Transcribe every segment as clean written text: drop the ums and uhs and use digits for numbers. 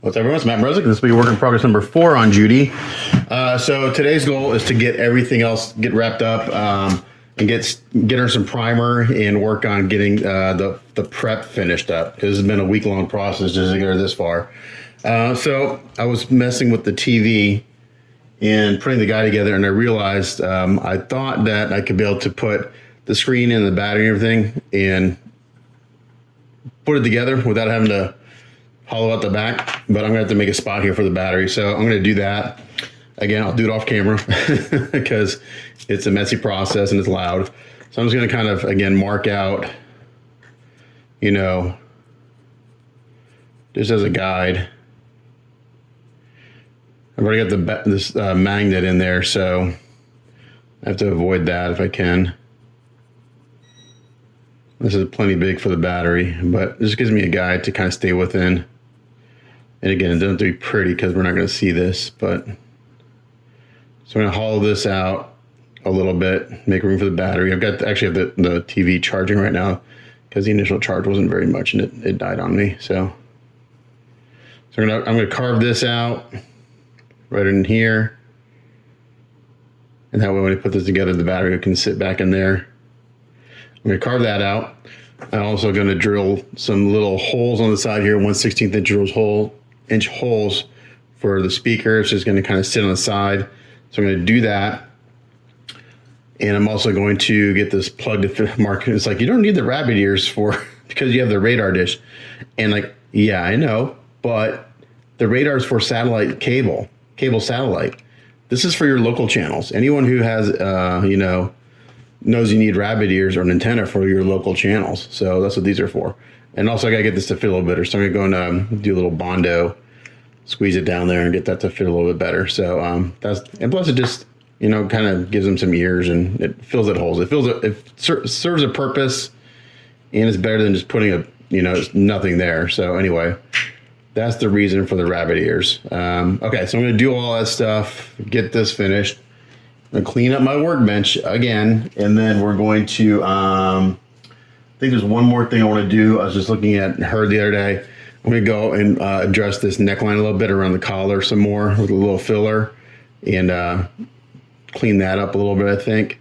What's up, everyone? It's Matt Mrozik. This will be work in progress number 4 on Judy. So today's goal is to get everything else wrapped up and get her some primer and work on getting the prep finished up. This has been a week-long process just to get her this far. So I was messing with the TV and putting the guy together, and I realized I thought that I could be able to put the screen and the battery and everything and put it together without having to hollow out the back, but I'm gonna have to make a spot here for the battery. So I'm gonna do that. Again, I'll do it off camera because it's a messy process and it's loud. So I'm just gonna kind of, again, mark out, you know, just as a guide. I've already got this magnet in there, so I have to avoid that if I can. This is plenty big for the battery, but this gives me a guide to kind of stay within. And again, it doesn't have to be pretty because we're not going to see this, but so I'm going to hollow this out a little bit, make room for the battery. Actually have the TV charging right now because the initial charge wasn't very much and it died on me. So I'm going to carve this out right in here. And that way when I put this together, the battery can sit back in there. I'm going to carve that out. I'm also going to drill some little holes on the side here, 1/16 inch holes for the speaker. It's just going to kind of sit on the side. So I'm going to do that. And I'm also going to get this plug to mark. It's like, you don't need the rabbit ears for, because you have the radar dish. And like, yeah, I know, but the radar is for satellite cable satellite. This is for your local channels. Anyone who has, you know, knows you need rabbit ears or an antenna for your local channels. So that's what these are for. And also I gotta get this to fit a little better. So I'm gonna go and do a little Bondo, squeeze it down there and get that to fit a little bit better. So and plus it just, you know, kind of gives them some ears and it fills it holes. It serves a purpose and it's better than just putting nothing there. So anyway, that's the reason for the rabbit ears. Okay, so I'm gonna do all that stuff, get this finished. I'm gonna clean up my workbench again, and then we're going to, I think there's one more thing I wanna do. I was just looking at her the other day. I'm gonna go and address this neckline a little bit around the collar some more with a little filler and clean that up a little bit, I think.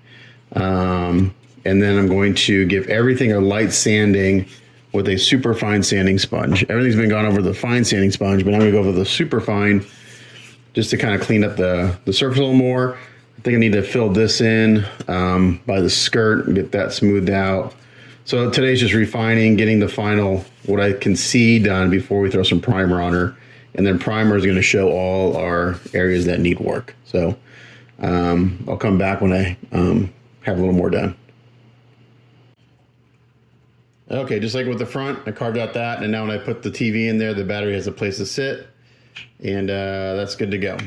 And then I'm going to give everything a light sanding with a super fine sanding sponge. Everything's been gone over the fine sanding sponge, but I'm gonna go over the super fine just to kind of clean up the surface a little more. I think I need to fill this in by the skirt and get that smoothed out. So today's just refining, getting the final, what I can see done before we throw some primer on her. And then primer is gonna show all our areas that need work. So I'll come back when I have a little more done. Okay, just like with the front, I carved out that, and now when I put the TV in there, the battery has a place to sit, and that's good to go.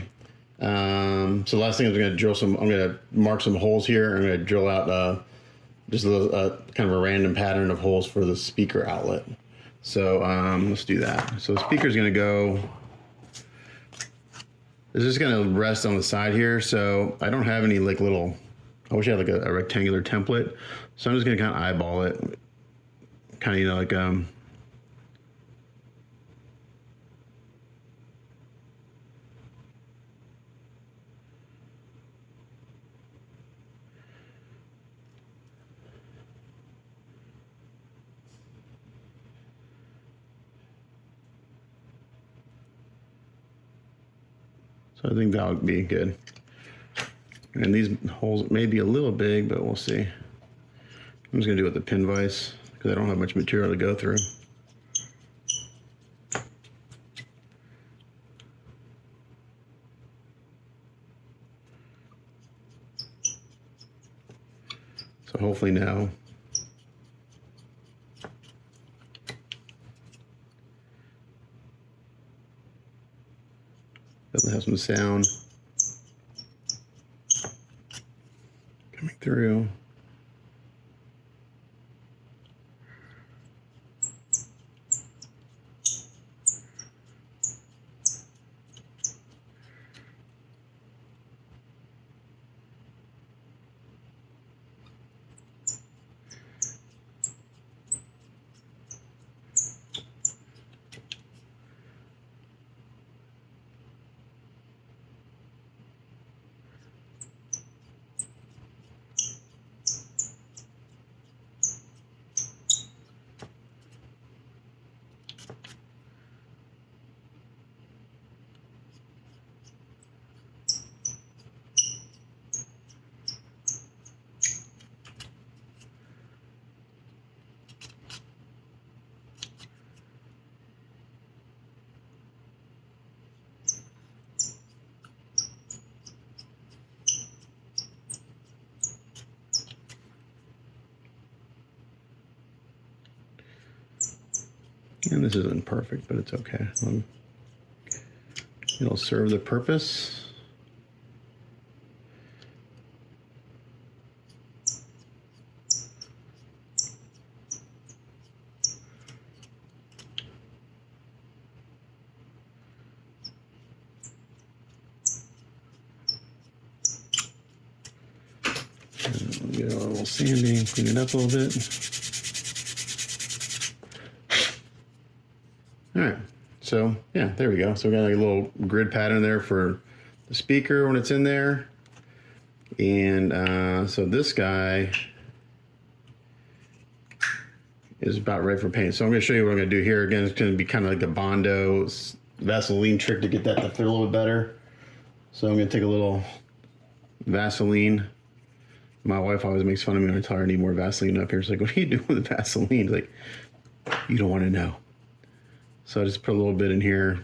So last thing I'm gonna mark some holes here. I'm gonna drill out just a little, kind of a random pattern of holes for the speaker outlet. So let's do that. So the speaker's gonna go, it's just gonna rest on the side here. So I don't have any like little, I wish I had like a rectangular template. So I'm just gonna kind of eyeball it. Kind of, you know, like, so I think that would be good. And these holes may be a little big, but we'll see. I'm just gonna do it with the pin vise because I don't have much material to go through. So hopefully now that'll have some sound coming through. And this isn't perfect, but it's okay. It'll serve the purpose. Get a little sanding, clean it up a little bit. All right, so yeah, there we go. So we got like a little grid pattern there for the speaker when it's in there. And so this guy is about ready for paint. So I'm gonna show you what I'm gonna do here. Again, it's gonna be kind of like the Bondo Vaseline trick to get that to fit a little bit better. So I'm gonna take a little Vaseline. My wife always makes fun of me when I tell her I need more Vaseline up here. She's like, what are you doing with the Vaseline? It's like, you don't want to know. So I just put a little bit in here.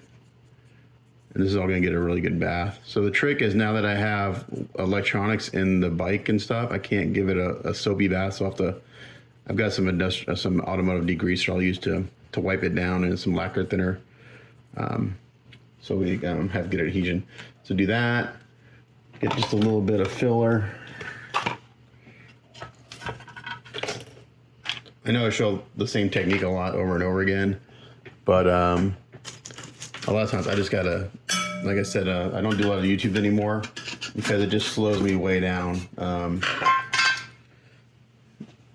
And this is all going to get a really good bath. So the trick is, now that I have electronics in the bike and stuff, I can't give it a soapy bath. So I've got some automotive degreaser I'll use to wipe it down, and some lacquer thinner. So we have good adhesion. So do that. Get just a little bit of filler. I know I show the same technique a lot over and over again, but a lot of times I just gotta, like I said, I don't do a lot of YouTube anymore because it just slows me way down.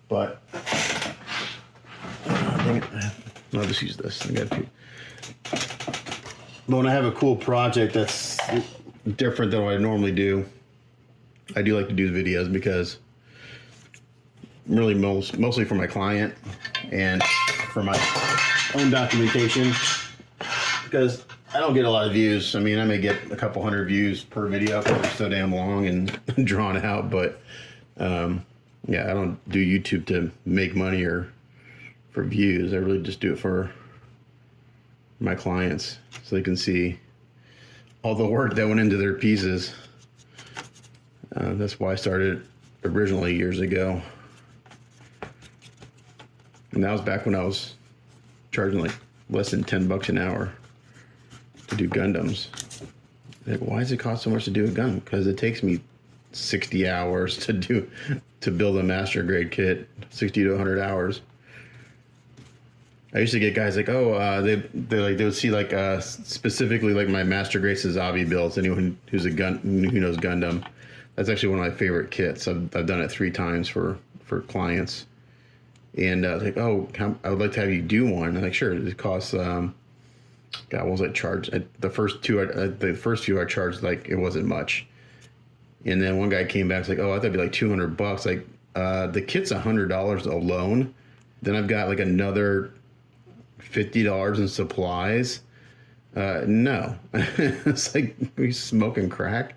But dang it, I'll just use this. I got to. But when I have a cool project that's different than what I normally do, I do like to do videos, because really mostly for my client and for my own documentation, because I don't get a lot of views. I mean, I may get a couple hundred views per video because they're so damn long and drawn out, but yeah, I don't do YouTube to make money or for views. I really just do it for my clients so they can see all the work that went into their pieces. That's why I started originally years ago. And that was back when I was charging like less than $10 an hour to do Gundams. Like, why does it cost so much to do a Gundam? Because it takes me 60 hours to build a master grade kit, 60 to 100 hours. I used to get guys like, oh, they would see like specifically like my master grade Sazabi builds. Anyone who knows Gundam, that's actually one of my favorite kits. I've done it 3 times for clients. And I was like, oh, I would like to have you do one. I'm like, sure. It costs, God, what was I charged? The first few I charged, like, it wasn't much. And then one guy came back, like, oh, I thought it'd be like $200. Like, the kit's $100 alone. Then I've got like another $50 in supplies. No, it's like we smoking crack.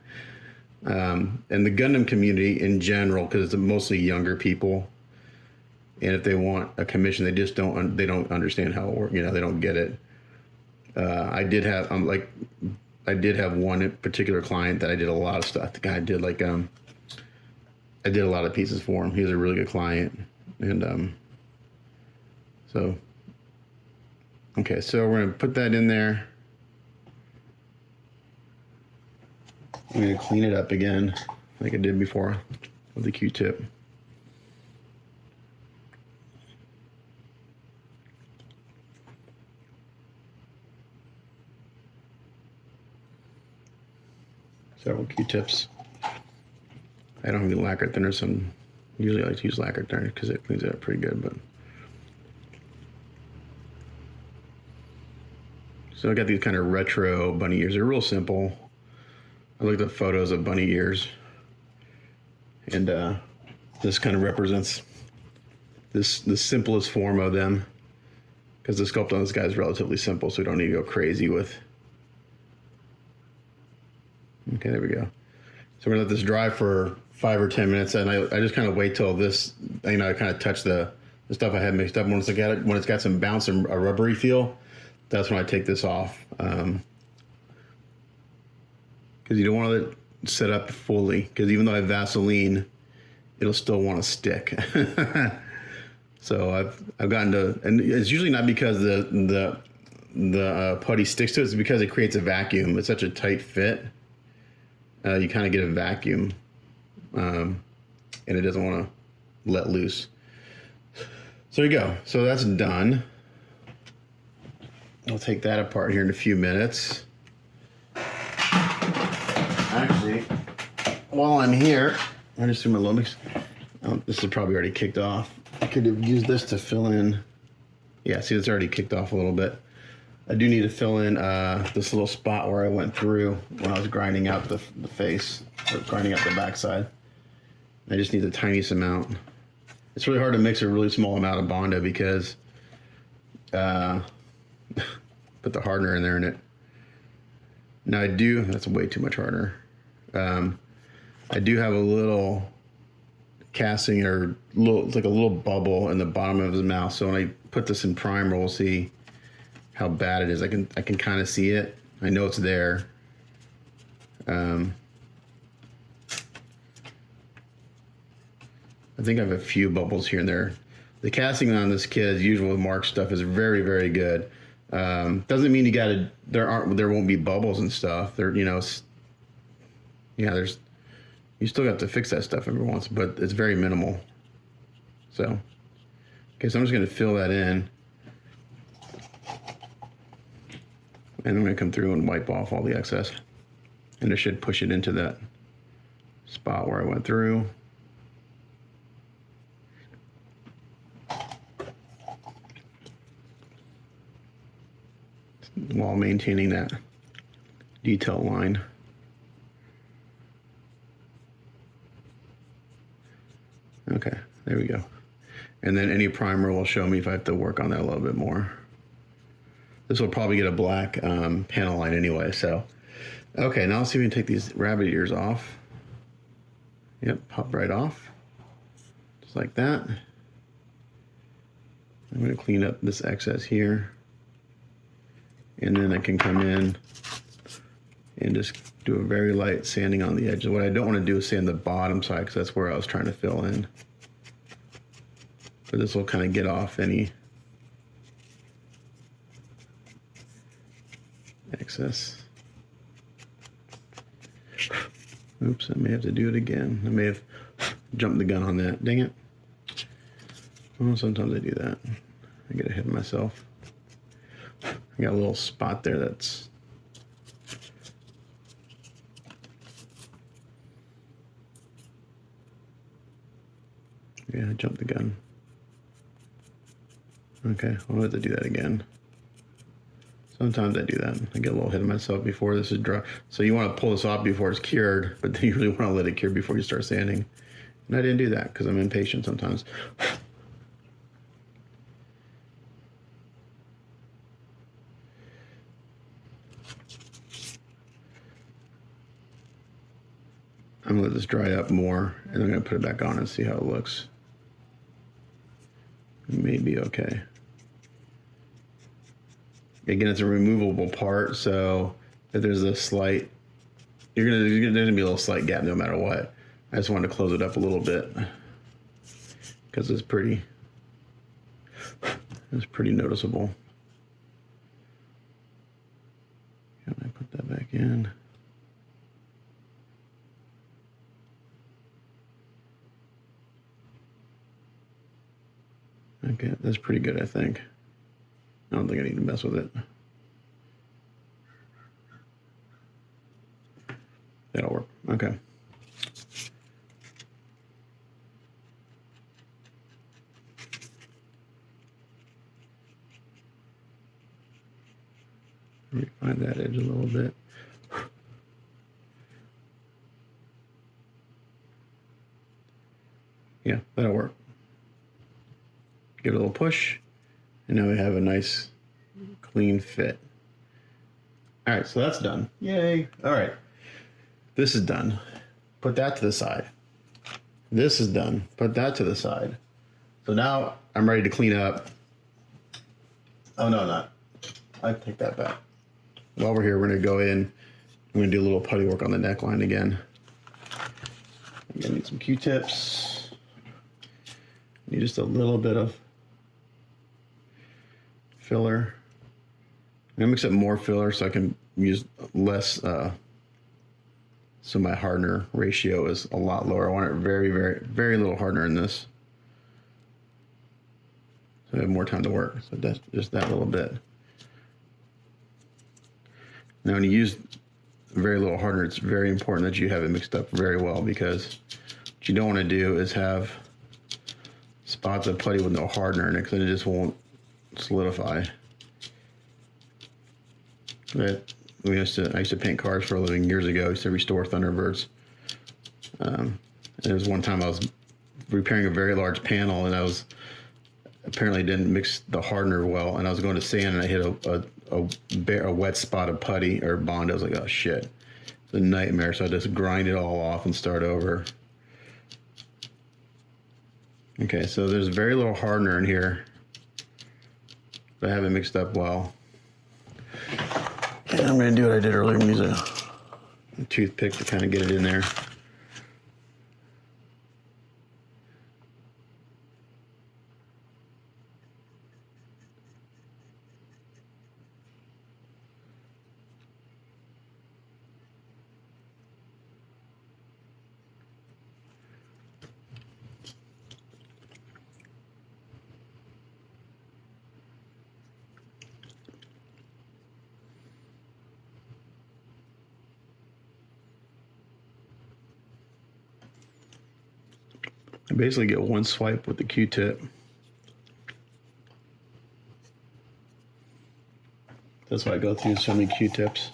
And the Gundam community in general, because it's mostly younger people. And if they want a commission, they just don't understand how it works. You know, they don't get it. I did have one particular client that I did a lot of stuff. The guy did like I did a lot of pieces for him. He was a really good client, and so okay. So we're gonna put that in there. I'm gonna clean it up again, like I did before, with the Q-tip. Several Q-tips. I don't have any lacquer thinner, so usually I like to use lacquer thinner because it cleans it up pretty good. But so I got these kind of retro bunny ears. They're real simple. I looked at photos of bunny ears, and this kind of represents the simplest form of them, because the sculpt on this guy is relatively simple, so we don't need to go crazy with. Okay, there we go. So we're gonna let this dry for 5 or 10 minutes, and I just kind of wait till this, I kind of touch the stuff I had mixed up. When it's got some bounce and a rubbery feel, that's when I take this off. Because you don't want to let it set up fully, because even though I have Vaseline, it'll still want to stick. So I've gotten to, and it's usually not because the putty sticks to it. It's because it creates a vacuum. It's such a tight fit. You kind of get a vacuum, and it doesn't want to let loose. So there you go. So that's done. I'll take that apart here in a few minutes. Actually, while I'm here, I just do my Lumix. Oh, this is probably already kicked off. I could have used this to fill in. Yeah, see, it's already kicked off a little bit. I do need to fill in this little spot where I went through when I was grinding out the face, or grinding out the backside. I just need the tiniest amount. It's really hard to mix a really small amount of Bondo because put the hardener in there in it. Now that's way too much hardener. I do have a little casting or it's like a little bubble in the bottom of his mouth. So when I put this in primer, we'll see how bad it is. I can kind of see it. I know it's there. I think I have a few bubbles here and there. The casting on this kit, as usual with Mark stuff, is very, very good. Doesn't mean there won't be bubbles and stuff. You still have to fix that stuff every once, but it's very minimal. So, okay, so I'm just gonna fill that in. And I'm gonna come through and wipe off all the excess. And it should push it into that spot where I went through. While maintaining that detail line. Okay, there we go. And then any primer will show me if I have to work on that a little bit more. This will probably get a black panel line anyway, so. Okay, now let's see if we can take these rabbit ears off. Yep, pop right off. Just like that. I'm gonna clean up this excess here. And then I can come in and just do a very light sanding on the edge. What I don't want to do is sand the bottom side because that's where I was trying to fill in. But this will kind of get off any excess. Oops, I may have to do it again. I may have jumped the gun on that. Dang it. Well, sometimes I do that. I get ahead of myself. I got a little spot there that's I jumped the gun. Okay, I'll have to do that again. Sometimes I do that. I get a little ahead of myself before this is dry. So you want to pull this off before it's cured, but then you really want to let it cure before you start sanding. And I didn't do that because I'm impatient sometimes. I'm gonna let this dry up more, and I'm gonna put it back on and see how it looks. It may be okay. Again, it's a removable part, so if there's a slight, there's gonna be a little slight gap no matter what. I just wanted to close it up a little bit because it's pretty noticeable. Can I put that back in? Okay, that's pretty good, I think. I don't think I need to mess with it. That'll work. Okay. Refine that edge a little bit. Yeah, that'll work. Give it a little push, and now we have a nice, clean fit. All right, so that's done. Yay. All right, this is done. Put that to the side. This is done. Put that to the side. So now I'm ready to clean up. Oh, no, not. I take that back. While we're here, we're gonna go in. I'm gonna do a little putty work on the neckline again. I'm gonna need some Q-tips. Need just a little bit of filler. I'm gonna mix up more filler so I can use less, so my hardener ratio is a lot lower. I want it very, very, very little hardener in this. So I have more time to work. So that's just that little bit. Now when you use very little hardener, it's very important that you have it mixed up very well, because what you don't want to do is have spots of putty with no hardener in it, because it just won't solidify. But I used to paint cars for a living years ago. I used to restore Thunderbirds. And there was one time I was repairing a very large panel, and I was apparently didn't mix the hardener well, and I was going to sand, and I hit a wet spot of putty or Bond. I was like, oh shit, it's a nightmare. So I just grind it all off and start over. Okay, so there's very little hardener in here, but I have it mixed up well. And I'm going to do what I did earlier, and use a toothpick to kind of get it in there. I basically get one swipe with the Q-tip. That's why I go through so many Q-tips.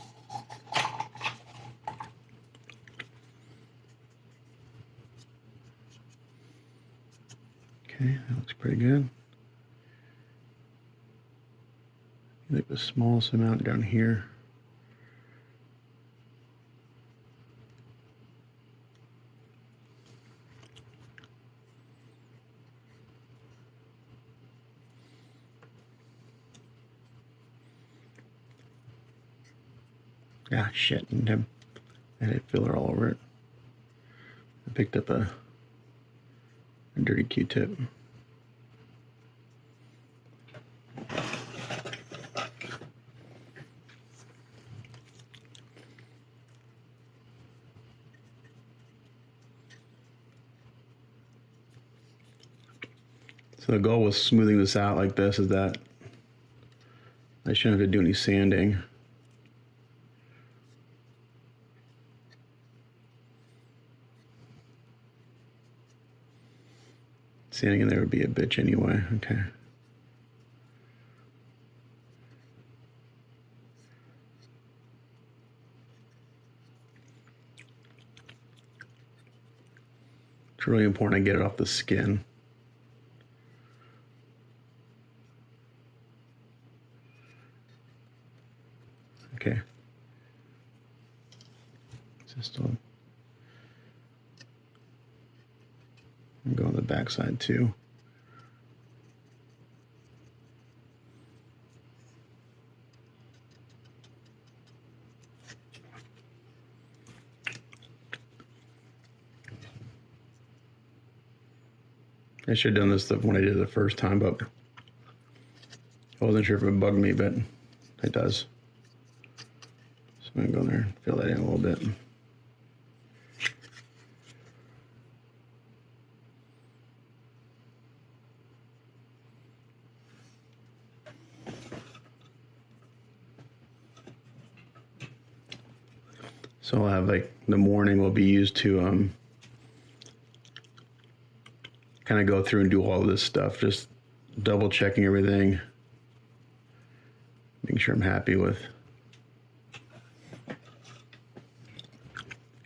Okay, that looks pretty good. Like the smallest amount down here. Ah, shit, and I had filler all over it. I picked up a dirty Q-tip. So the goal with smoothing this out like this is that I shouldn't have to do any sanding. Sanding in there would be a bitch anyway. Okay. It's really important I get it off the skin. Okay. Just go on the back side too. I should have done this stuff when I did it the first time, but I wasn't sure if it would bug me, but it does. So I'm gonna go in there and fill that in a little bit. So I'll have like the morning will be used to kind of go through and do all of this stuff, just double checking everything, making sure I'm happy with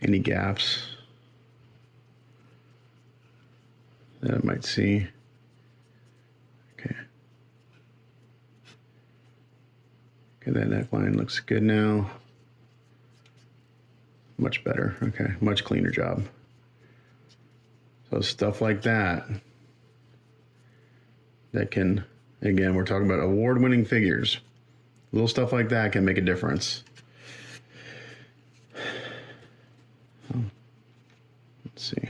any gaps that I might see. Okay. Okay, that neckline looks good now. Much better. Okay, much cleaner job. So stuff like that can, again, we're talking about award-winning figures. Little stuff like that can make a difference. Let's see.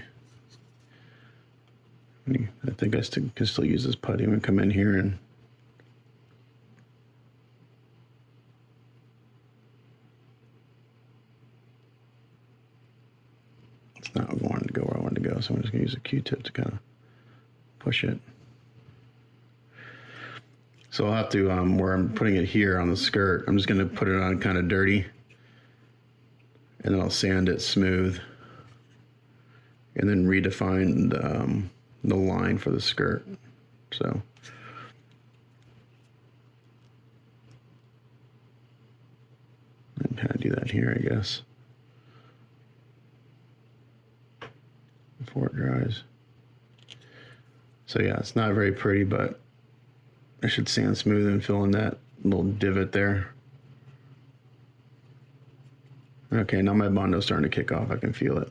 I think I can still use this putty. I'm gonna come in here and not wanting to go where I wanted to go, so I'm just gonna use a Q-tip to kind of push it. So I'll have to, where I'm putting it here on the skirt, I'm just gonna put it on kind of dirty, and then I'll sand it smooth, and then redefine the line for the skirt. So. And kind of do that here, I guess, before it dries. So yeah, it's not very pretty, but I should sand smooth and fill in that little divot there. Okay, now my Bondo's starting to kick off. I can feel it.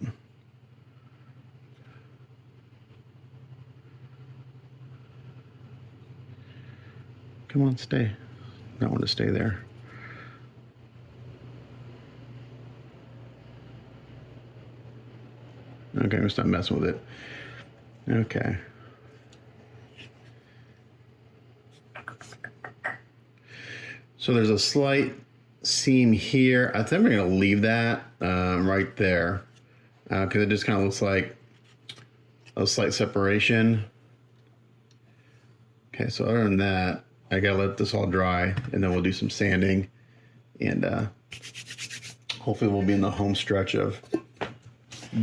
Come on, stay. Not want to stay there. Okay, I'm gonna stop messing with it. Okay. So there's a slight seam here. I think I'm gonna leave that right there because it just kind of looks like a slight separation. Okay, so other than that, I gotta let this all dry, and then we'll do some sanding, and hopefully we'll be in the home stretch of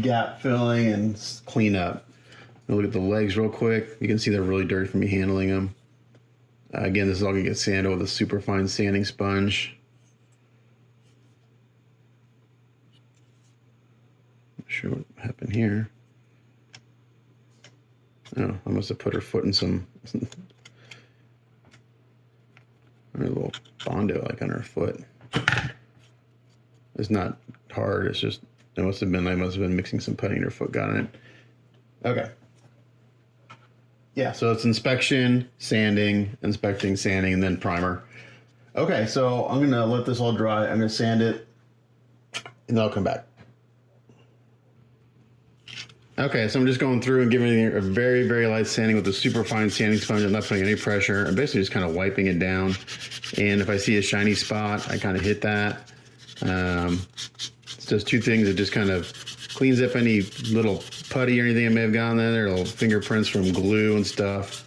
gap filling and clean up. Now look at the legs real quick. You can see they're really dirty from me handling them. Again, this is all gonna get sanded with a super fine sanding sponge. Not sure what happened here. Oh, I must have put her foot in some a little Bondo like on her foot. It's not hard, it's just I must have been mixing some putty and her foot got in it. Okay. Yeah, so it's inspection, sanding, inspecting, sanding, and then primer. Okay, so I'm gonna let this all dry. I'm gonna sand it, and then I'll come back. Okay, so I'm just going through and giving it a very, very light sanding with a super fine sanding sponge. I'm not putting any pressure. I'm basically just kind of wiping it down. And if I see a shiny spot, I kind of hit that. It does two things. It just kind of cleans up any little putty or anything that may have gone in there, little fingerprints from glue and stuff.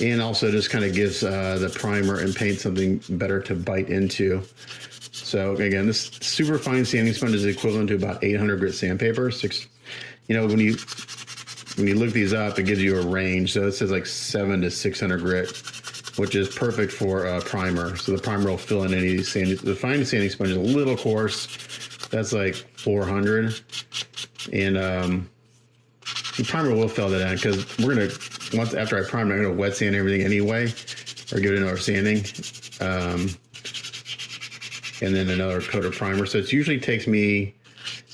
And also just kind of gives the primer and paint something better to bite into. So again, this super fine sanding sponge is equivalent to about 800 grit sandpaper. You know, when you look these up, it gives you a range. So it says like 700 to 600 grit, which is perfect for primer. So the primer will fill in any of these sanding. The fine sanding sponge is a little coarse. That's like 400. And the primer will fill that in because we're going to, once after I prime, I'm going to wet sand everything anyway, or give it another sanding. And then another coat of primer. So it usually takes me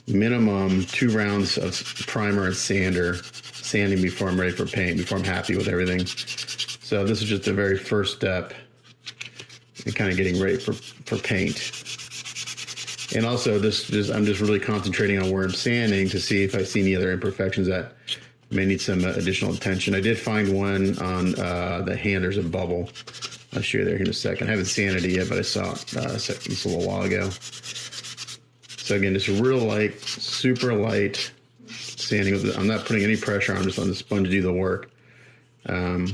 minimum 2 rounds of primer and sanding before I'm ready for paint, before I'm happy with everything. So this is just the very first step in kind of getting ready for paint. And also I'm just really concentrating on where I'm sanding to see if I see any other imperfections that may need some additional attention. I did find one on the hand. There's a bubble. I'll show you there in a second. I haven't sanded it yet, but I saw it just a little while ago. So again, just real light, super light sanding. I'm not putting any pressure on, I'm just letting the sponge do the work. Because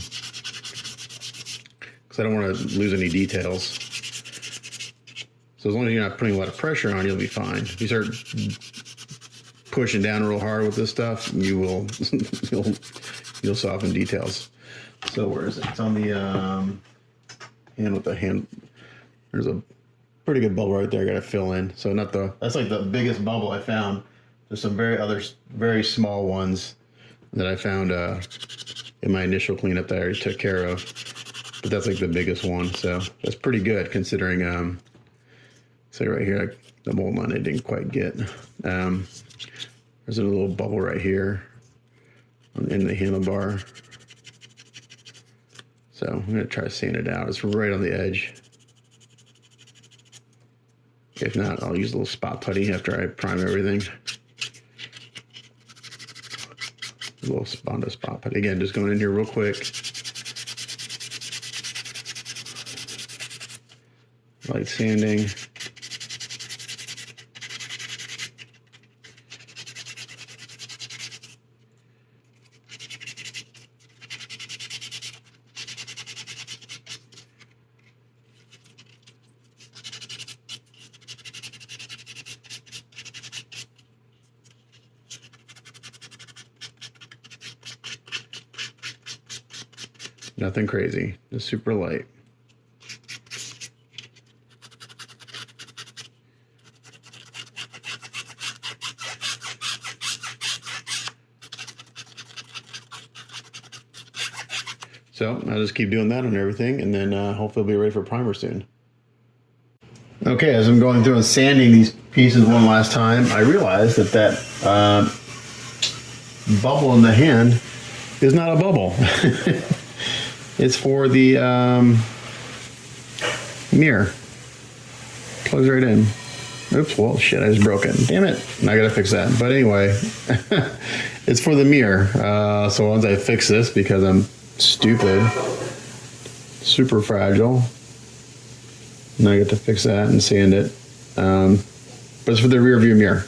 I don't want to lose any details. So as long as you're not putting a lot of pressure on, you'll be fine. If you start pushing down real hard with this stuff, you will you'll soften details. So where is it? It's on the hand with the hand. There's a pretty good bubble right there. I got to fill in. So that's like the biggest bubble I found. There's some very small ones that I found in my initial cleanup that I already took care of. But that's like the biggest one. So that's pretty good considering. So right here, like the mold line I didn't quite get. There's a little bubble right here in the handlebar. So I'm gonna try to sand it out. It's right on the edge. If not, I'll use a little spot putty after I prime everything. A little Bondo spot putty. Again, just going in here real quick. Light sanding. Nothing crazy, just super light. So I'll just keep doing that on everything, and then hopefully we'll be ready for primer soon. Okay, as I'm going through and sanding these pieces one last time, I realized that bubble in the hand is not a bubble. It's for the mirror. Plugs right in. Oops, well, shit, I just broke it. Damn it. I gotta fix that. But anyway, it's for the mirror. So once I fix this, because I'm stupid, super fragile, and I get to fix that and sand it. But it's for the rear view mirror.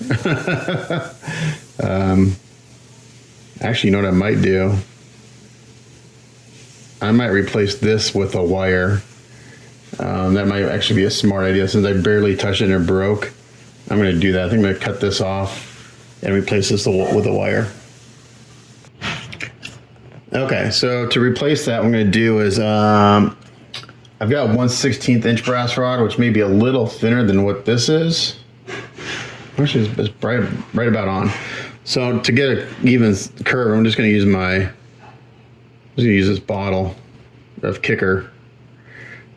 Actually, you know what I might do? I might replace this with a wire. That might actually be a smart idea. Since I barely touched it and it broke, I'm going to do that. I think I'm going to cut this off and replace this with a wire. Okay, so to replace that, what I'm going to do is I've got 1/16 inch brass rod, which may be a little thinner than what this is. Actually, it's right about on. So to get an even curve, I'm just going to use this bottle of Kicker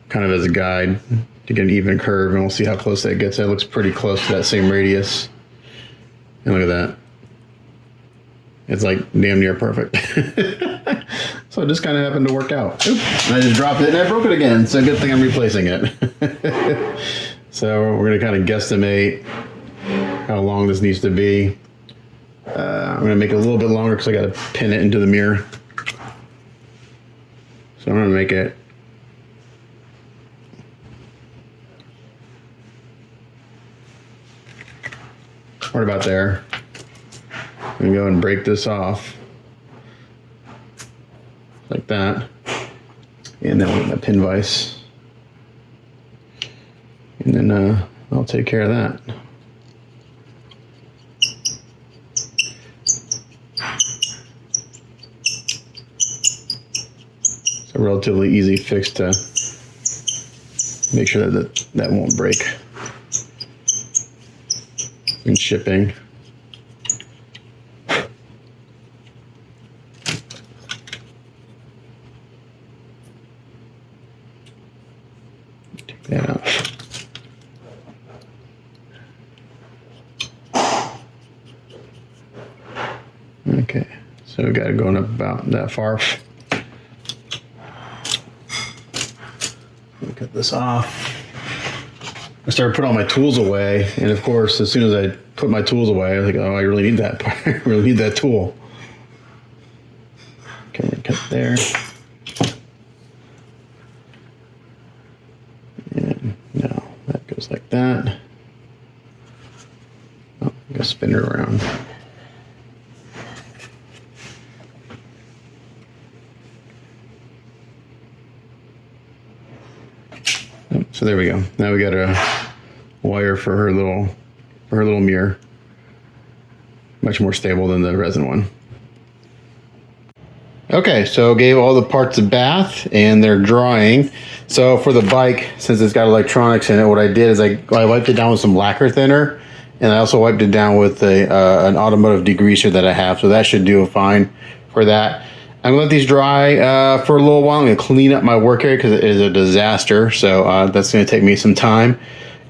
kind of as a guide to get an even curve, and we'll see how close that gets. That looks pretty close to that same radius. And look at that. It's like damn near perfect. So it just kind of happened to work out. Oops, and I just dropped it and I broke it again. So good thing I'm replacing it. So we're going to kind of guesstimate how long this needs to be. I'm going to make it a little bit longer because I got to pin it into the mirror. So I'm going to make it right about there. I'm going to go and break this off like that, and then with my pin vise, and then I'll take care of that. It's a relatively easy fix to make sure that won't break in shipping. Take that out. Okay, so we got it going up about that far. Cut this off. I started putting all my tools away, and of course, as soon as I put my tools away, I was like, oh, I really need that part. I really need that tool. Okay, I'm gonna cut there. And now that goes like that. Oh, I'm gonna spin it around. So there we go. Now we got a wire for her little mirror. Much more stable than the resin one. Okay, so gave all the parts a bath and they're drying. So for the bike, since it's got electronics in it, what I did is I wiped it down with some lacquer thinner, and I also wiped it down with an automotive degreaser that I have. So that should do fine for that. I'm gonna let these dry for a little while. I'm gonna clean up my work area because it is a disaster. So that's gonna take me some time.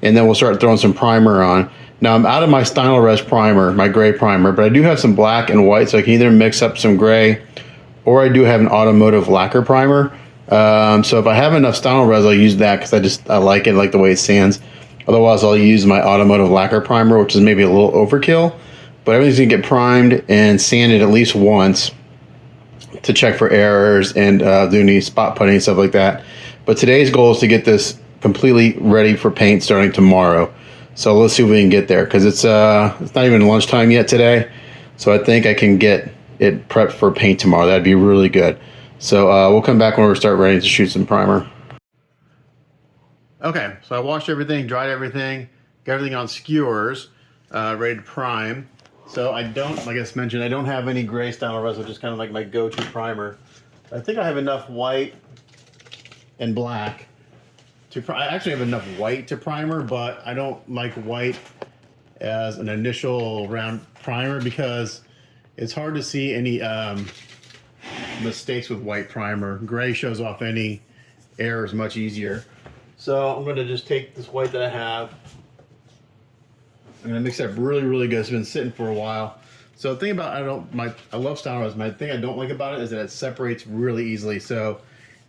And then we'll start throwing some primer on. Now I'm out of my Stynylrez primer, my gray primer, but I do have some black and white, so I can either mix up some gray, or I do have an automotive lacquer primer. So if I have enough Stynylrez, I'll use that because I like it, like the way it sands. Otherwise, I'll use my automotive lacquer primer, which is maybe a little overkill, but everything's gonna get primed and sanded at least once to check for errors and do any spot putting and stuff like that. But today's goal is to get this completely ready for paint starting tomorrow. So let's see if we can get there, because it's not even lunchtime yet today. So I think I can get it prepped for paint tomorrow. That'd be really good. So we'll come back when we start ready to shoot some primer. Okay, so I washed everything, dried everything, got everything on skewers, ready to prime. So I don't, like I mentioned, I don't have any gray Stynylrez, which is kind of like my go-to primer. I think I have enough white and black to. I actually have enough white to primer, but I don't like white as an initial round primer because it's hard to see any mistakes with white primer. Gray shows off any errors much easier. So I'm going to just take this white that I have. I'm going to mix it up really, really good. It's been sitting for a while. So the thing about I love Style Res. My thing I don't like about it is that it separates really easily. So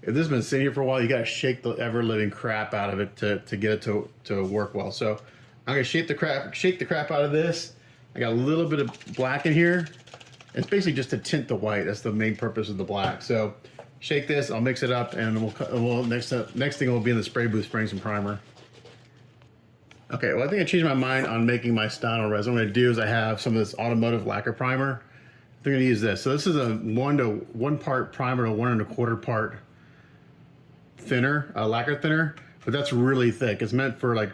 if this has been sitting here for a while, you got to shake the ever living crap out of it to get it to work well. So I'm going to shake the crap out of this. I got a little bit of black in here. It's basically just to tint the white. That's the main purpose of the black. So shake this. I'll mix it up, and we'll next thing will be in the spray booth spraying some primer. Okay, well, I think I changed my mind on making my Style Res. What I'm going to do is I have some of this automotive lacquer primer. I'm going to use this. So this is a 1 part primer to 1 1/4 part thinner, lacquer thinner, but that's really thick. It's meant for like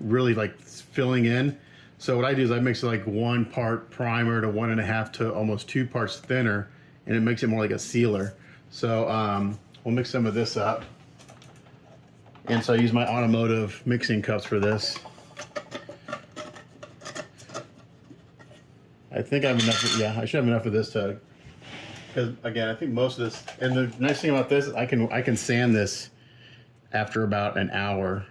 really like filling in. So what I do is I mix it like 1 part primer to 1 1/2 to almost 2 parts thinner, and it makes it more like a sealer. So we'll mix some of this up. And so I use my automotive mixing cups for this. I think I have enough. Yeah, I should have enough of this to. Because again, I think most of this. And the nice thing about this, I can sand this after about an hour.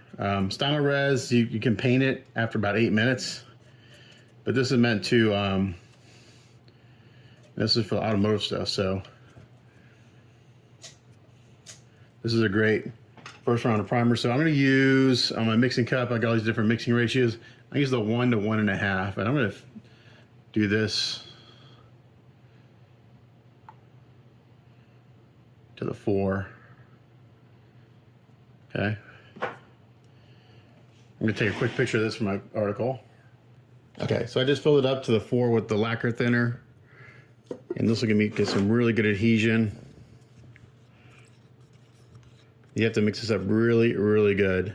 Style Res, you can paint it after about 8 minutes, but this is meant to. This is for automotive stuff, so this is a great first round of primer. So I'm going to use on my mixing cup. I got all these different mixing ratios. I use the 1 to 1 1/2, and I'm going to do this to the 4. Okay. I'm going to take a quick picture of this for my article. Okay, so I just filled it up to the 4 with the lacquer thinner, and this will get some really good adhesion. You have to mix this up really, really good.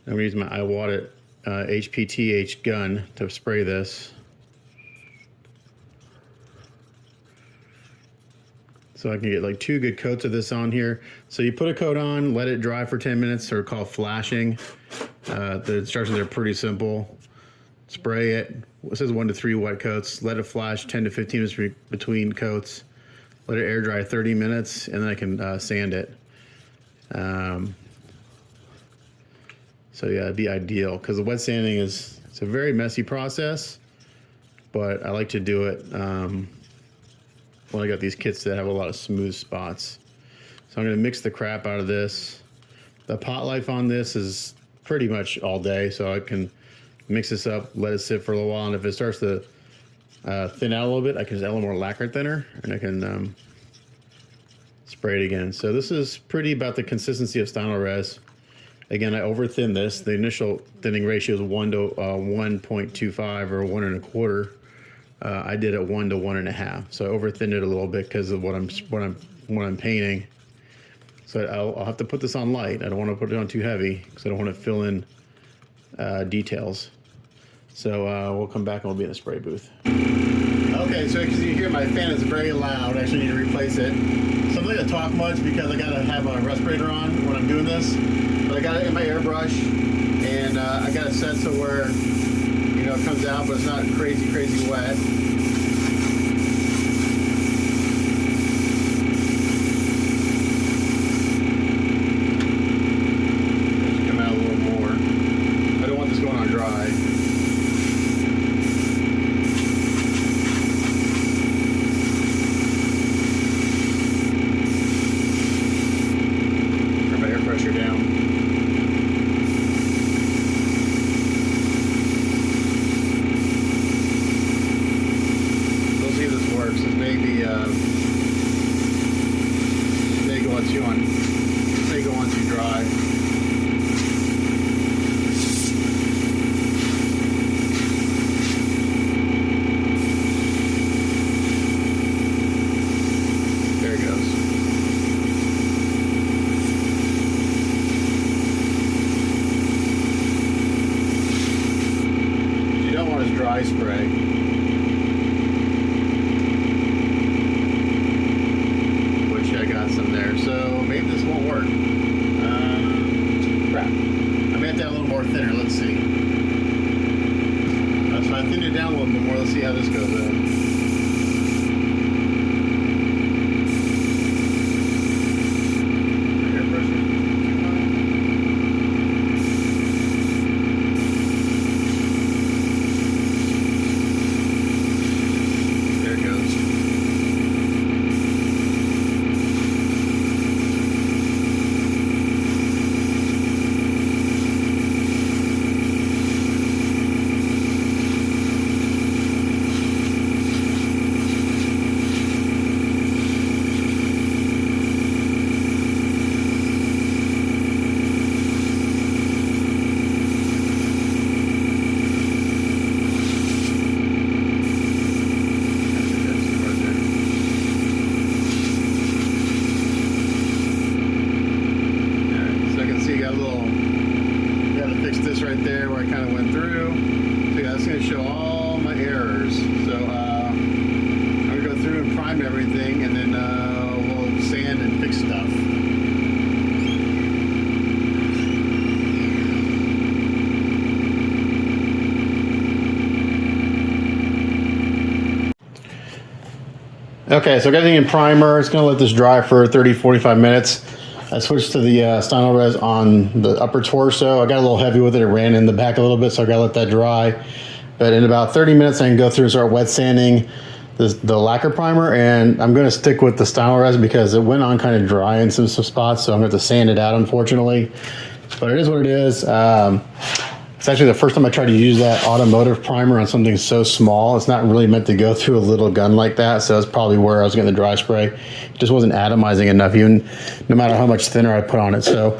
I'm gonna use my I Want It HPTH gun to spray this. So I can get like 2 good coats of this on here. So you put a coat on, let it dry for 10 minutes, or called flashing. The instructions are pretty simple. Spray it. It says 1 to 3 wet coats. Let it flash 10 to 15 minutes between coats. Let it air dry 30 minutes, and then I can sand it. So yeah, it'd be ideal because the wet sanding it's a very messy process, but I like to do it when I got these kits that have a lot of smooth spots. So I'm going to mix the crap out of this. The pot life on this is pretty much all day, so I can mix this up, let it sit for a little while, and if it starts to thin out a little bit, I can just add a little more lacquer thinner, and I can spray it again. So this is pretty about the consistency of Style Res. Again, I over thin this. The initial thinning ratio is 1 to 1.25 or 1 1/4. I did it 1 to 1 1/2. So I over thinned it a little bit because of what I'm painting. So I'll have to put this on light. I don't want to put it on too heavy because I don't want to fill in details. So we'll come back and we'll be in the spray booth. Okay, so as you hear, my fan is very loud. I actually need to replace it. So I'm not going to talk much because I got to have a respirator on when I'm doing this. But I got it in my airbrush, and I got it set so where, you know, it comes out, but it's not crazy, crazy wet. It should come out a little more. I don't want this going on dry. Pressure down. We'll see if this works. This may be may go on too dry. There it goes. Dry spray. Which let's see. So I thinned it down a little bit more. Let's see how this goes in. Right there where I kind of went through. So yeah, that's going to show all my errors. So I'm going to go through and prime everything, and then we'll sand and fix stuff. Okay, so I got everything in primer. It's going to let this dry for 30-45 minutes. I switched to the Stynylrez res on the upper torso. I got a little heavy with it. It ran in the back a little bit, so I got to let that dry. But in about 30 minutes, I can go through and start wet sanding the lacquer primer. And I'm going to stick with the Stynylrez because it went on kind of dry in some spots, so I'm going to have to sand it out, unfortunately. But it is what it is. It's actually the first time I tried to use that automotive primer on something so small. It's not really meant to go through a little gun like that, so that's probably where I was getting the dry spray. It just wasn't atomizing enough, even no matter how much thinner I put on it. So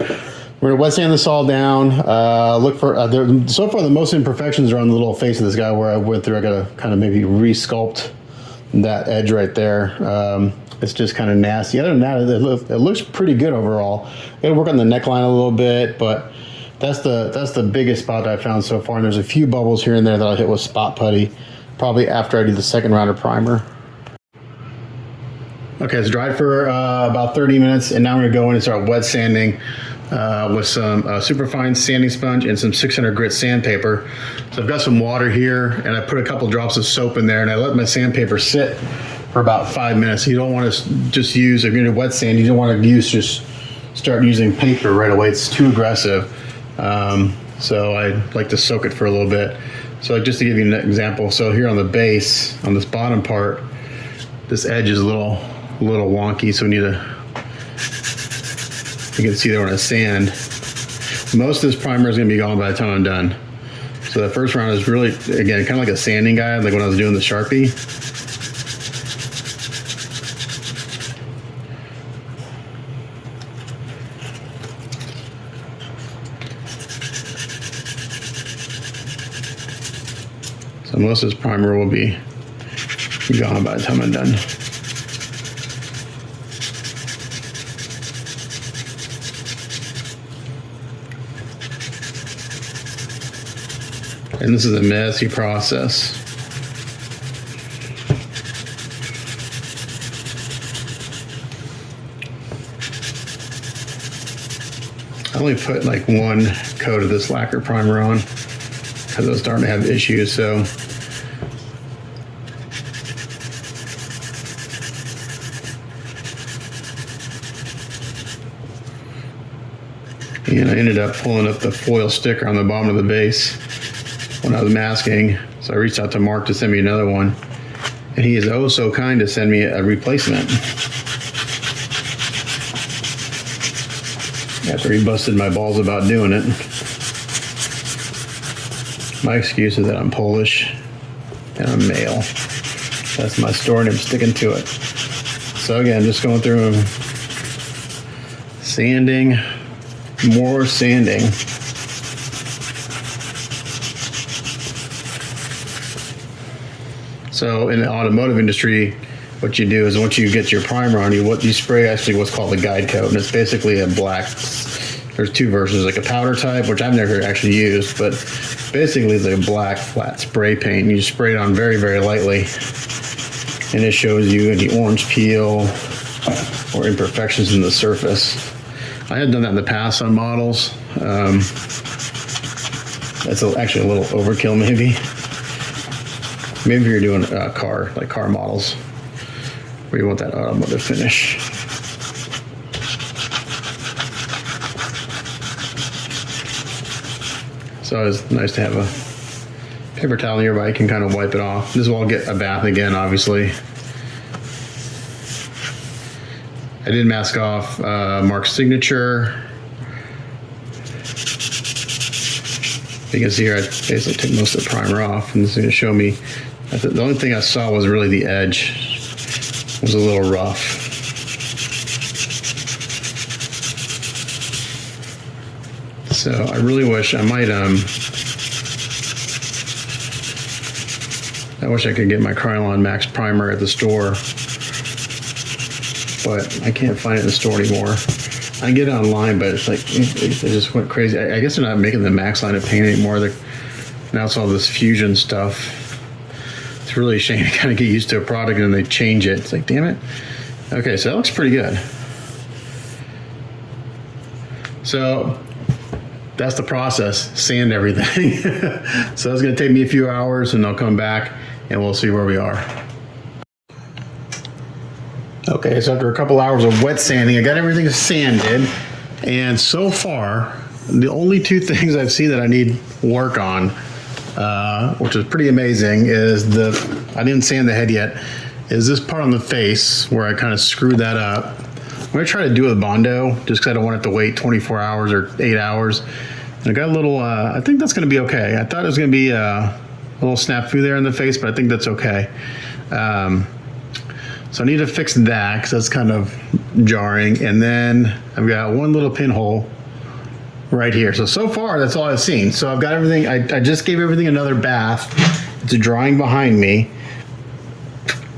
we're gonna wet sand this all down. Look for, so far the most imperfections are on the little face of this guy where I went through. I gotta kind of maybe re-sculpt that edge right there. It's just kind of nasty. Other than that, it looks pretty good overall. Gotta work on the neckline a little bit, but that's the biggest spot that I found so far, and there's a few bubbles here and there that I'll hit with spot putty, probably after I do the second round of primer. Okay, it's dried for about 30 minutes, and now I'm gonna go in and start wet sanding with some superfine sanding sponge and some 600 grit sandpaper. So I've got some water here, and I put a couple drops of soap in there, and I let my sandpaper sit for about 5 minutes. You don't want to just use, if you're gonna wet sand, you don't want to just start using paper right away. It's too aggressive. So I like to soak it for a little bit. So just to give you an example, so here on the base, on this bottom part, this edge is a little wonky, so we need to, you can see there on a sand. Most of this primer is going to be gone by the time I'm done. So the first round is really, again, kind of like a sanding guide, like when I was doing the Sharpie. So most of this primer will be gone by the time I'm done. And this is a messy process. I only put like one coat of this lacquer primer on because I was starting to have issues, so and I ended up pulling up the foil sticker on the bottom of the base when I was masking. So I reached out to Mark to send me another one, and he is oh so kind to send me a replacement after he busted my balls about doing it. My excuse is that I'm Polish and I'm male. That's my story, and I'm sticking to it. So again, just going through sanding, more sanding. So in the automotive industry, what you do is once you get your primer on, you spray actually what's called a guide coat, and it's basically a black. There's two versions, like a powder type, which I've never actually used, but basically it's like a black flat spray paint. You spray it on very, very lightly, and it shows you any orange peel or imperfections in the surface. I had done that in the past on models. That's actually a little overkill, maybe. Maybe if you're doing like car models, where you want that automotive finish. So it's nice to have a paper towel nearby. You can kind of wipe it off. This will get a bath again, obviously. I did mask off Mark's signature. You can see here, I basically took most of the primer off, and it's going to show me. The only thing I saw was really the edge was a little rough. So I really wish I might I wish I could get my Krylon Max primer at the store, but I can't find it in the store anymore. I can get it online, but it's like it just went crazy. I guess they're not making the Max line of paint anymore. Now it's all this fusion stuff. It's really a shame to kind of get used to a product and then they change it. It's like, damn it. Okay, so that looks pretty good. So that's the process, sand everything. So it's gonna take me a few hours and I'll come back and we'll see where we are. Okay, so after a couple hours of wet sanding, I got everything sanded, and so far, the only two things I've seen that I need work on, which is pretty amazing, is I didn't sand the head yet, is this part on the face where I kind of screwed that up. I'm gonna try to do it with Bondo, just because I don't want it to wait 24 hours or 8 hours. And I got a little, I think that's gonna be okay. I thought it was gonna be a little snafu there in the face, but I think that's okay. So I need to fix that because that's kind of jarring. And then I've got one little pinhole right here. So far, that's all I've seen. So I've got everything. I just gave everything another bath. It's drying behind me.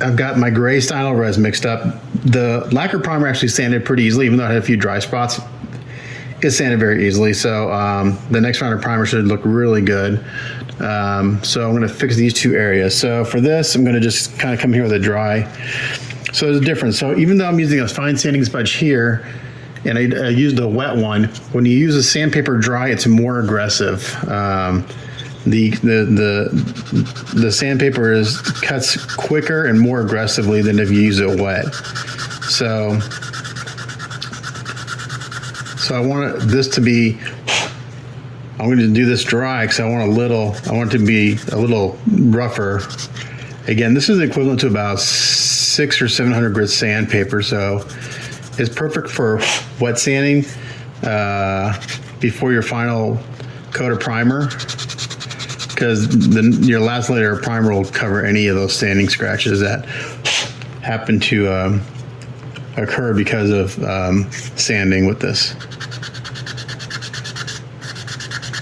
I've got my gray stylo res mixed up. The lacquer primer actually sanded pretty easily, even though I had a few dry spots. It sanded very easily. So the next round of primer should look really good. So I'm going to fix these two areas. So for this, I'm going to just kind of come here with a dry. So there's a difference. So even though I'm using a fine sanding sponge here, and I used a wet one, when you use a sandpaper dry, it's more aggressive. The sandpaper cuts quicker and more aggressively than if you use it wet. So I want this to be. I'm going to do this dry because I want it to be a little rougher. Again, this is equivalent to about 600 or 700 grit sandpaper, so it's perfect for wet sanding before your final coat of primer, because your last layer of primer will cover any of those sanding scratches that happen to occur because of sanding with this.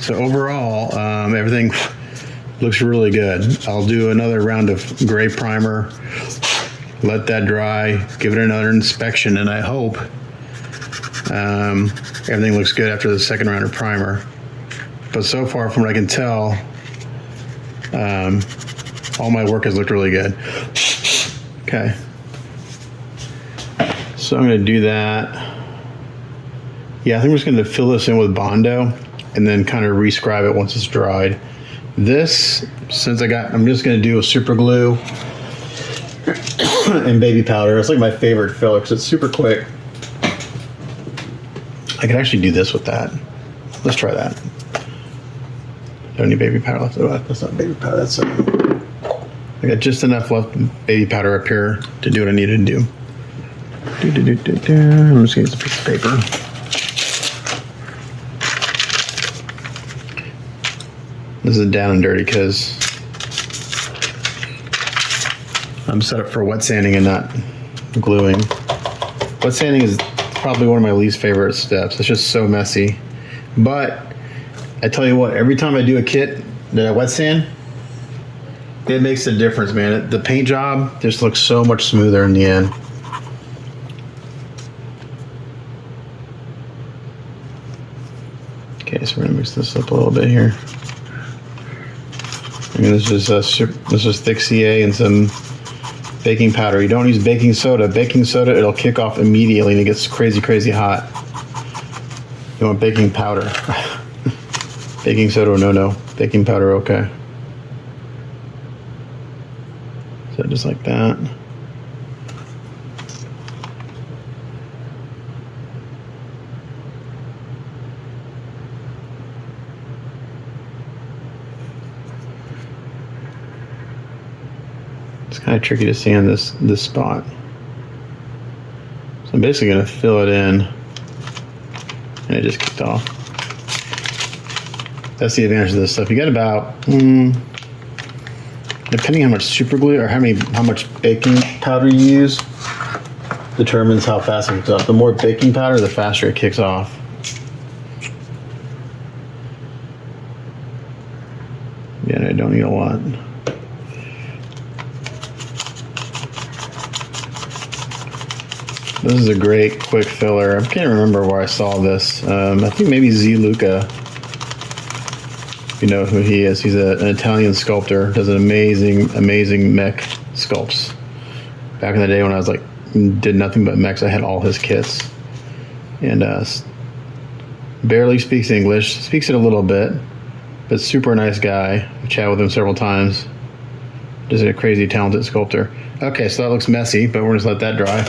So overall, everything looks really good. I'll do another round of gray primer, let that dry, give it another inspection, and I hope everything looks good after the second round of primer. But so far, from what I can tell, all my work has looked really good. Okay. So I'm going to do that. Yeah, I think we're just going to fill this in with Bondo and then kind of rescribe it once it's dried. This, I'm just going to do a super glue and baby powder. It's like my favorite filler because it's super quick. I could actually do this with that. Let's try that. Don't need baby powder left. Oh, that's not baby powder. That's I got just enough left baby powder up here to do what I needed to do. I'm just going to use a piece of paper. This is down and dirty because I'm set up for wet sanding and not gluing. Wet sanding is probably one of my least favorite steps. It's just so messy. But I tell you what, every time I do a kit that I wet sand, it makes a difference, man. The paint job just looks so much smoother in the end. Okay, so we're gonna mix this up a little bit here. And this is thick CA and some baking powder. You don't use baking soda. Baking soda, it'll kick off immediately and it gets crazy, crazy hot. You want baking powder. Baking soda, no. Baking powder, okay. So just like that. It's kind of tricky to sand this spot. So I'm basically going to fill it in, and it just kicked off. That's the advantage of this stuff. You get about, depending how much super glue or how much baking powder you use, determines how fast it kicks off. The more baking powder, the faster it kicks off. Yeah, I don't need a lot. This is a great quick filler. I can't remember where I saw this. I think maybe Z Luca. You know who he is. He's an Italian sculptor. Does an amazing mech sculpts. Back in the day when I was like, did nothing but mechs, I had all his kits. And barely speaks English. Speaks it a little bit. But super nice guy. I've chatted with him several times. Just a crazy talented sculptor. Okay, so that looks messy, but we're just let that dry.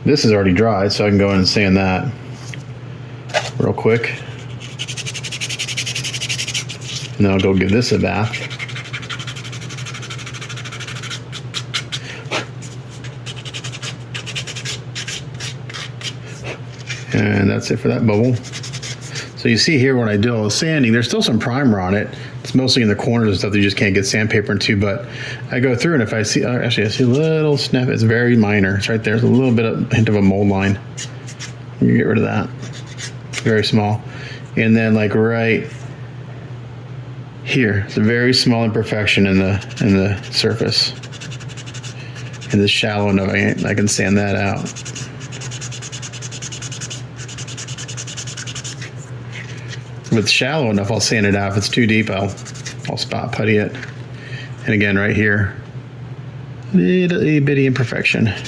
This is already dried, so I can go in and sand that real quick. And then I'll go give this a bath. And that's it for that bubble. So you see here when I do all the sanding, there's still some primer on it. It's mostly in the corners and stuff that you just can't get sandpaper into, but I go through and if I see, actually I see a little snap, it's very minor. It's right there, there's a little bit of hint of a mold line. You get rid of that, very small. And then like right here, it's a very small imperfection in the surface. And it's shallow enough, I can sand that out. If it's shallow enough, I'll sand it out. If it's too deep, I'll spot putty it. And again, right here, little bitty imperfection. I'll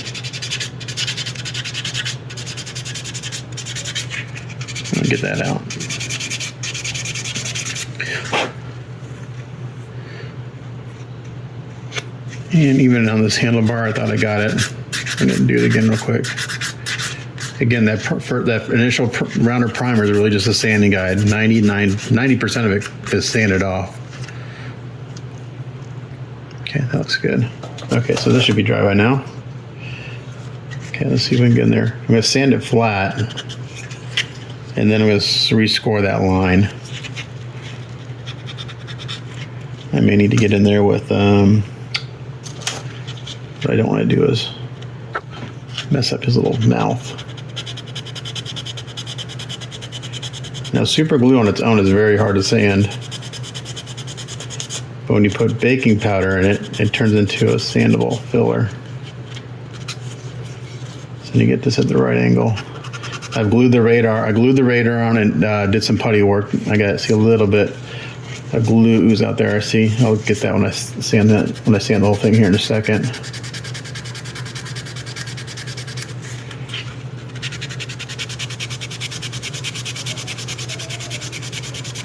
get that out. And even on this handlebar, I thought I got it. I'm gonna do it again real quick. Again, that initial rounder primer is really just a sanding guide. 90% of it is sanded off. Okay, that looks good. Okay, so this should be dry by now. Okay, let's see if we can get in there. I'm gonna sand it flat, and then I'm gonna rescore that line. I may need to get in there with, what I don't wanna do is mess up his little mouth. Now, super glue on its own is very hard to sand. But when you put baking powder in it, it turns into a sandable filler. So you get this at the right angle. I've glued the radar. I glued the radar on and did some putty work. I got to see a little bit of glue ooze out there. I see. I'll get that when I sand the whole thing here in a second.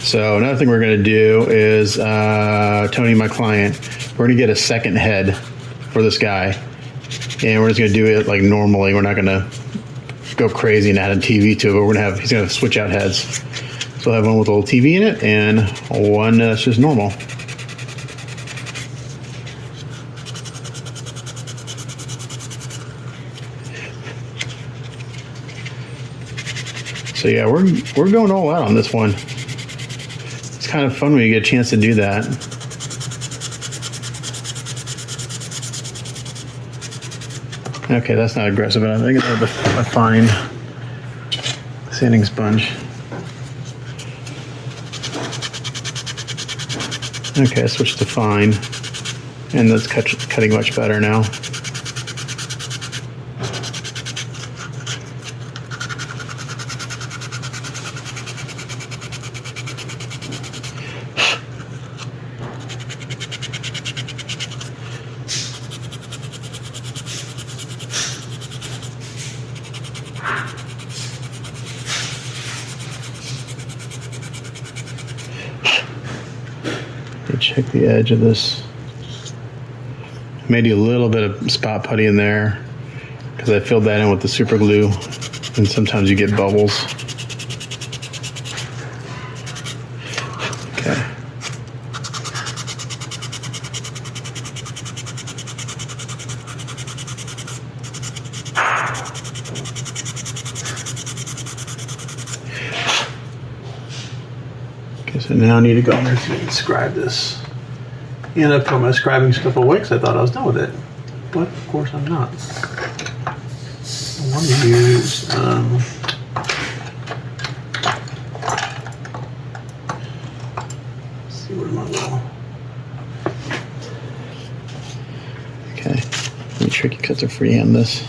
So another thing we're going to do is, Tony, my client, we're going to get a second head for this guy. And we're just going to do it like normally. We're not going to go crazy and add a TV to it, but he's going to switch out heads. So I'll have one with a little TV in it and one that's just normal. So yeah, we're going all out on this one. Kind of fun when you get a chance to do that. Okay, that's not aggressive enough. I think I'll have a fine sanding sponge. Okay, I switched to fine, and that's cutting much better now. You check the edge of this. Maybe a little bit of spot putty in there because I filled that in with the super glue, and sometimes you get bubbles. Okay. Okay, so now I need to go in there and scribe this. And I put my scribing stuff away because I thought I was done with it. But of course I'm not. I want to use let's see what my little. Okay. Let me tricky cuts are freehand this.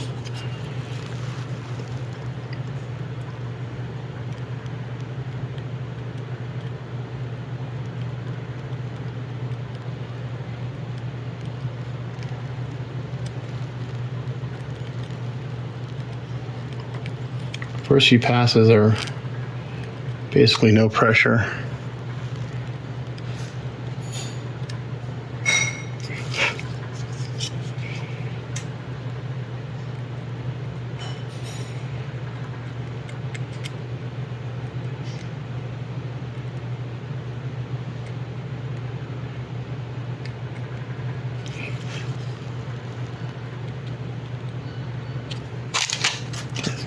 First few passes are basically no pressure.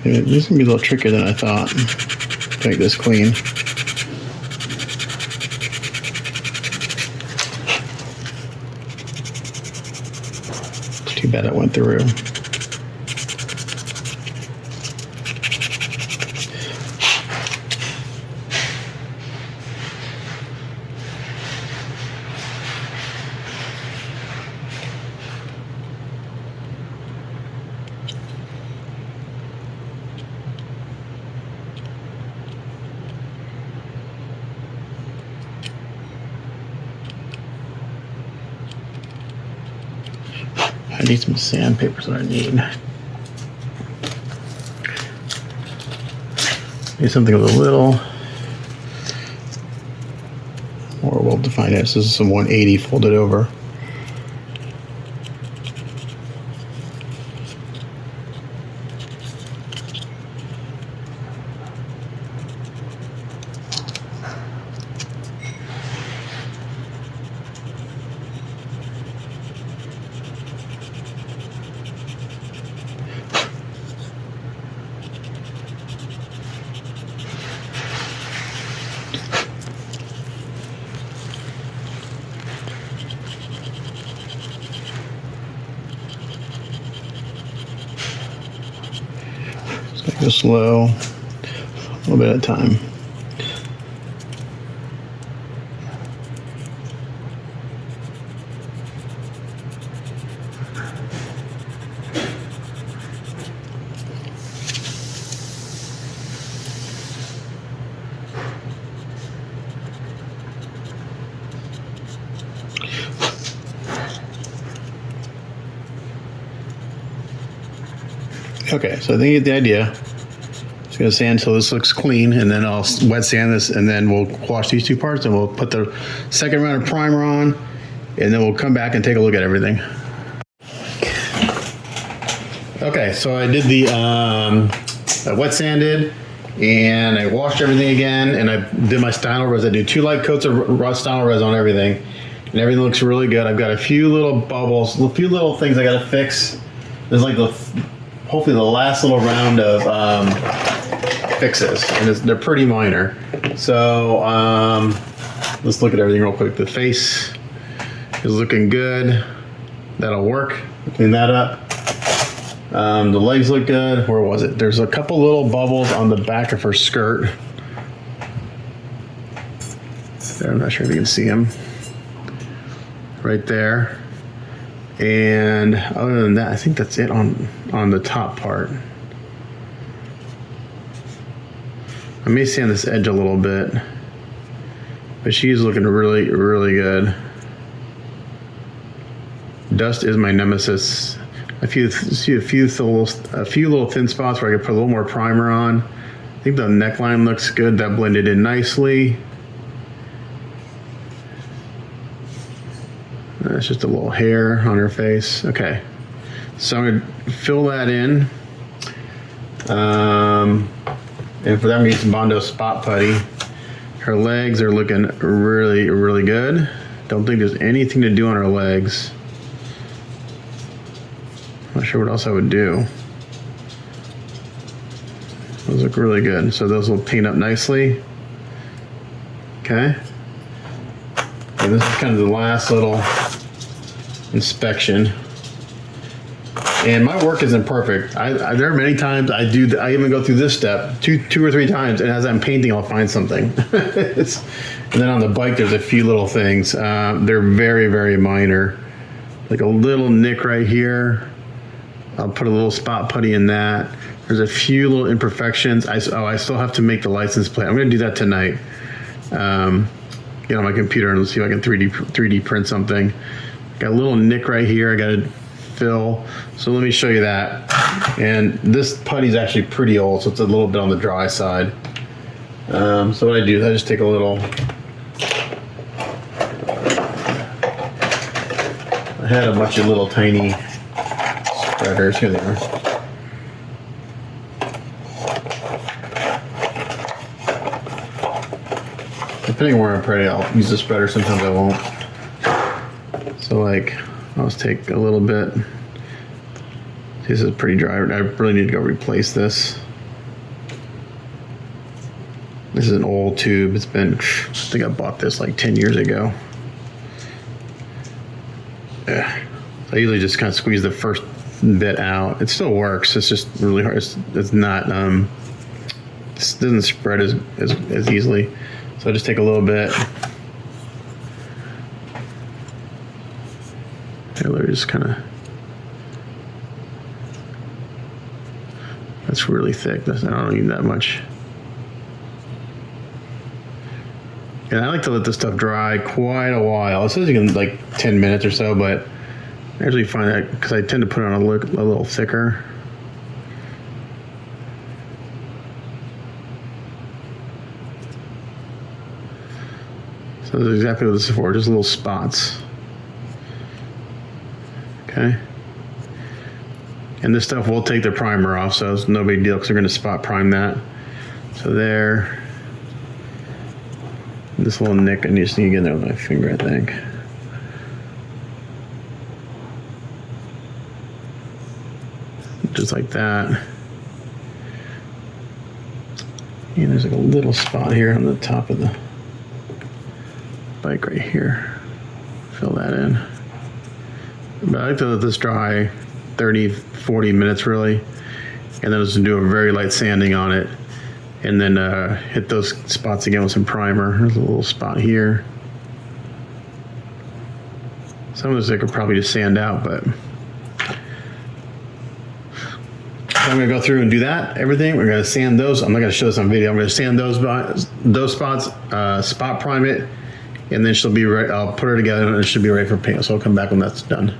This is gonna be a little trickier than I thought to make this clean. It's too bad it went through. I need some sandpaper, so I need something with a little more well defined. This is some 180 folded over. Go slow, a little bit at a time. Okay, so I think you get the idea. Just gonna sand till this looks clean, and then I'll wet sand this, and then we'll wash these two parts, and we'll put the second round of primer on, and then we'll come back and take a look at everything. Okay, so I did the I wet sanded, and I washed everything again, and I did my stylo res. I do 2 light coats of stylo res on everything, and everything looks really good. I've got a few little bubbles, a few little things I gotta fix. There's like hopefully the last little round of fixes, and they're pretty minor. So let's look at everything real quick. The face is looking good. That'll work. Clean that up. The legs look good. Where was it? There's a couple little bubbles on the back of her skirt. There, I'm not sure if you can see them. Right there. And other than that, I think that's it on the top part. I may sand this edge a little bit, but she's looking really, really good. Dust is my nemesis. A few little thin spots where I could put a little more primer on. I think the neckline looks good. That blended in nicely. That's just a little hair on her face. Okay, so I'm gonna fill that in. And for that, I'm gonna use some Bondo Spot Putty. Her legs are looking really, really good. Don't think there's anything to do on her legs. Not sure what else I would do. Those look really good. So those will paint up nicely. Okay. And this is kind of the last little inspection. And my work isn't perfect. There are many times I even go through this step two or three times, and as I'm painting, I'll find something. And then on the bike, there's a few little things. They're very, very minor. Like a little nick right here. I'll put a little spot putty in that. There's a few little imperfections. I still have to make the license plate. I'm gonna do that tonight. Get on my computer and see if I can 3D print something. Got a little nick right here. I gotta fill. So let me show you that. And this putty is actually pretty old, so it's a little bit on the dry side. So what I do is I just take a little. I had a bunch of little tiny spreaders. Here they are. Depending on where I'm pretty, I'll use the spreader. Sometimes I won't. So like, I'll just take a little bit. This is pretty dry. I really need to go replace this. This is an old tube. It's been, I think I bought this like 10 years ago. Yeah. So I usually just kind of squeeze the first bit out. It still works. It's just really hard. It's not, it doesn't spread as easily. So I just take a little bit. They're just kind of, that's really thick. I don't need that much. And I like to let this stuff dry quite a while. It says you can like 10 minutes or so, but I usually find that because I tend to put it on a little thicker. So this is exactly what this is for, just little spots. Okay. And this stuff will take the primer off, so it's no big deal because we're going to spot prime that. So there. This little nick, I just need to get in there with my finger, I think. Just like that. And there's like a little spot here on the top of the bike right here. Fill that in. But I like to let this dry 30, 40 minutes really. And then just do a very light sanding on it. And then hit those spots again with some primer. There's a little spot here. Some of this I could probably just sand out, but I'm gonna go through and do that, everything. We're gonna sand those. I'm not gonna show this on video. I'm gonna sand those spots, spot prime it, and then she'll be ready. I'll put her together and it should be ready for paint. So I'll come back when that's done.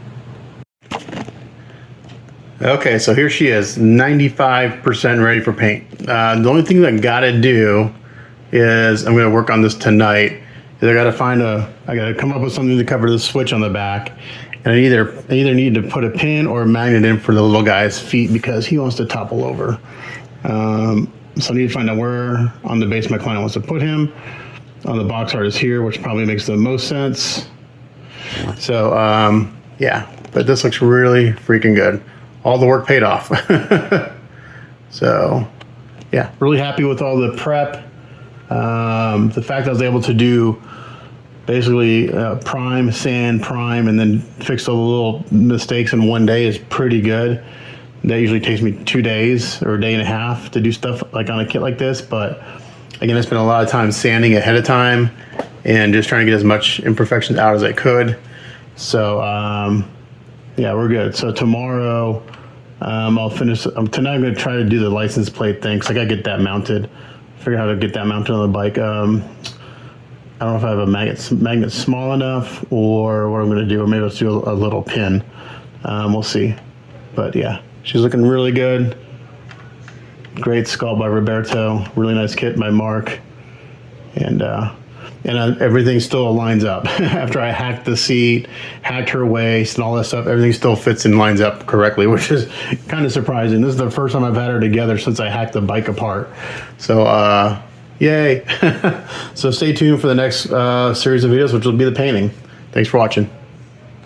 Okay, so here she is, 95% ready for paint. The only thing that I gotta do is, I'm gonna work on this tonight, is I gotta come up with something to cover the switch on the back. And I either need to put a pin or a magnet in for the little guy's feet because he wants to topple over. So I need to find out where on the base my client wants to put him. On the box art is here, which probably makes the most sense. So yeah, but this looks really freaking good. All the work paid off. So yeah, really happy with all the prep. The fact I was able to do basically prime, sand, prime, and then fix all the little mistakes in one day is pretty good. That usually takes me 2 days or a day and a half to do stuff like on a kit like this. But again, I spent a lot of time sanding ahead of time and just trying to get as much imperfections out as I could. So yeah, we're good. So tomorrow I'll finish. Tonight I'm gonna try to do the license plate thing because I gotta get that mounted. Figure out how to get that mounted on the bike. I don't know if I have a magnet small enough or what I'm gonna do, or maybe let's do a little pin. We'll see. But yeah, she's looking really good. Great sculpt by Roberto. Really nice kit by Mark. And and everything still lines up. After I hacked the seat, hacked her waist and all that stuff, everything still fits and lines up correctly, which is kind of surprising. This is the first time I've had her together since I hacked the bike apart. So yay. So stay tuned for the next series of videos, which will be the painting. Thanks for watching.